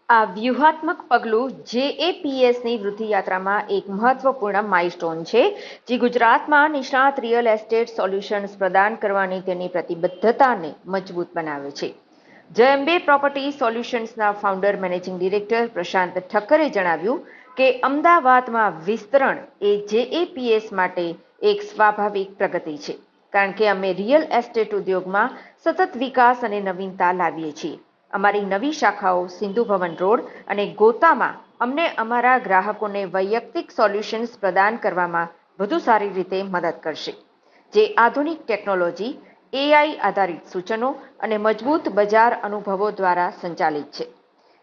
આ વ્યૂહાત્મક પગલું જેએપીએસની વૃદ્ધિ યાત્રામાં એક મહત્વપૂર્ણ માઇલસ્ટોન છે, જે ગુજરાતમાં નિષ્ણાત રિયલ એસ્ટેટ સોલ્યુશન્સ પ્રદાન કરવાની તેની પ્રતિબદ્ધતાને મજબૂત બનાવે છે. જય અંબે પ્રોપર્ટી સોલ્યુશન્સના ફાઉન્ડર મેનેજિંગ ડિરેક્ટર પ્રશાંત ઠક્કરે જણાવ્યું કે અમદાવાદમાં વિસ્તરણ એ જેએપીએસ માટે એક સ્વાભાવિક પ્રગતિ છે, કારણ કે અમે રિયલ એસ્ટેટ ઉદ્યોગમાં સતત વિકાસ અને નવીનતા લાવીએ છીએ. અમારી નવી શાખાઓ સિંધુ ભવન રોડ અને ગોતામાં અમને અમારા ગ્રાહકોને વૈયક્તિક સોલ્યુશન્સ પ્રદાન કરવામાં વધુ સારી રીતે મદદ કરશે, જે આધુનિક ટેકનોલોજી, એઆઈ આધારિત સૂચનો અને મજબૂત બજાર અનુભવો દ્વારા સંચાલિત છે.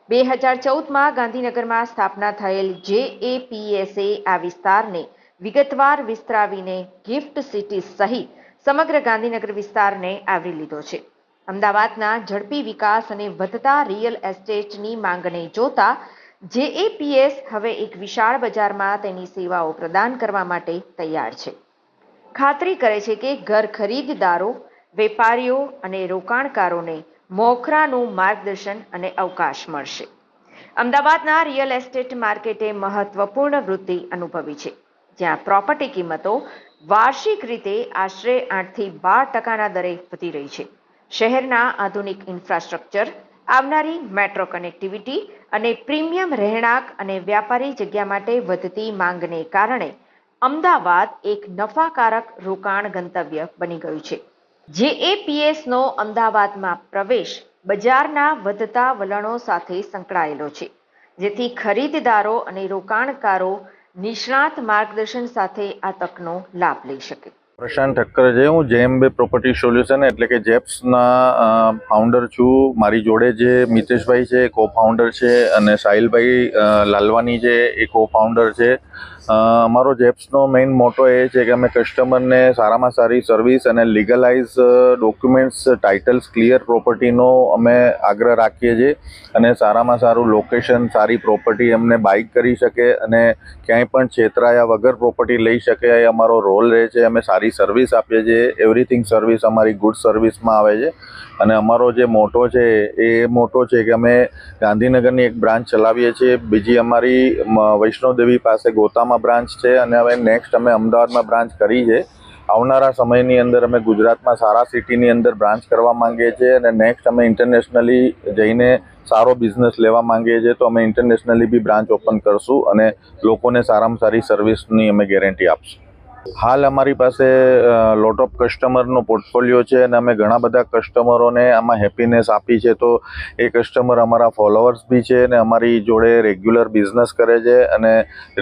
2014માં ગાંધીનગરમાં સ્થાપના થયેલ જેએપીએસે આ વિસ્તારને વિગતવાર વિસ્તરાવીને ગિફ્ટ સિટી સહિત સમગ્ર ગાંધીનગર વિસ્તારને આવરી લીધો છે. અમદાવાદના ઝડપી વિકાસ અને વધતા રિયલ એસ્ટેટની માંગને જોતા જેએપીએસ હવે એક વિશાળ બજારમાં તેની સેવાઓ પ્રદાન કરવા માટે તૈયાર છે. ખાતરી કરે છે કે ઘર ખરીદદારો, વેપારીઓ અને રોકાણકારોને મોખરાનું માર્ગદર્શન અને અવકાશ મળશે. અમદાવાદના રિયલ એસ્ટેટ માર્કેટે મહત્વપૂર્ણ વૃદ્ધિ અનુભવી છે, જ્યાં પ્રોપર્ટી કિંમતો વાર્ષિક રીતે આશરે 8થી 12% દરે વધી રહી છે. શહેરના આધુનિક ઇન્ફ્રાસ્ટ્રક્ચર, આવનારી મેટ્રો કનેક્ટિવિટી અને પ્રીમિયમ રહેણાંક અને વ્યાપારી જગ્યા માટે વધતી માંગને કારણે અમદાવાદ એક નફાકારક રોકાણ ગંતવ્ય બની ગયું છે. જેએપીએસનો અમદાવાદમાં પ્રવેશ બજારના વધતા વલણો સાથે સંકળાયેલો છે, જેથી ખરીદદારો અને રોકાણકારો નિષ્ણાત માર્ગદર્શન સાથે આ તકનો લાભ લઈ શકે. પ્રશાંત ઠક્કર છે. હું જેએમબે પ્રોપર્ટી સોલ્યુશન એટલે કે જેપ્સના ફાઉન્ડર છું. મારી જોડે જે મિતેશભાઈ છે, કો ફાઉન્ડર છે, અને સાહિલભાઈ લાલવાની છે, એ કો ફાઉન્ડર છે. અમારો જેપ્સનો મેઇન મોટો એ છે કે અમે કસ્ટમરને સારામાં સારી સર્વિસ અને લીગલાઇઝ ડોક્યુમેન્ટ્સ, ટાઇટલ્સ ક્લિયર પ્રોપર્ટીનો અમે આગ્રહ રાખીએ છીએ, અને સારામાં સારું લોકેશન, સારી પ્રોપર્ટી એમને બાઇક કરી શકે અને ક્યાંય પણ છેતરાયા વગર પ્રોપર્ટી લઈ શકે, એ અમારો રોલ રહે છે. અમે સારી સર્વિસ આપીએ છીએ. એવરીથિંગ સર્વિસ અમારી ગુડ સર્વિસમાં આવે છે. અને અમારો જે મોટો છે એ મોટો છે કે અમે ગાંધીનગરની એક બ્રાન્ચ ચલાવીએ છીએ. બીજી અમારી વૈષ્ણોદેવી પાસે ગોતામાં બ્રાન્ચ છે, અને હવે નેક્સ્ટ અમે અમદાવાદમાં બ્રાન્ચ કરી છે. આવનારા સમયની અંદર અમે ગુજરાતમાં સારા સિટીની અંદર બ્રાન્ચ કરવા માંગીએ છીએ, અને નેક્સ્ટ અમે ઇન્ટરનેશનલી જઈને સારો બિઝનેસ લેવા માંગીએ છીએ, તો અમે ઇન્ટરનેશનલી બી બ્રાન્ચ ઓપન કરશું અને લોકોને સારામાં સારી સર્વિસની અમે ગેરંટી આપશું. હાલ અમારી પાસે લોટ ઓફ કસ્ટમરનો પોર્ટફોલિયો છે, અને અમે ઘણા બધા કસ્ટમરોને આમાં હેપીનેસ આપી છે. તો એ કસ્ટમર અમારા ફોલોઅર્સ બી છે, અને અમારી જોડે રેગ્યુલર બિઝનેસ કરે છે, અને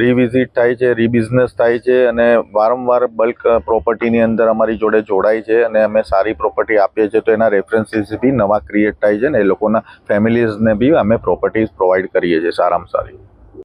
રીવિઝિટ થાય છે, રીબિઝનેસ થાય છે, અને વારંવાર બલ્ક પ્રોપર્ટીની અંદર અમારી જોડે જોડાય છે, અને અમે સારી પ્રોપર્ટી આપીએ છીએ. તો એના રેફરન્સીસ બી નવા ક્રિએટ થાય છે, ને એ લોકોના ફેમિલીઝને બી અમે પ્રોપર્ટીઝ પ્રોવાઈડ કરીએ છીએ સારામાં સારી.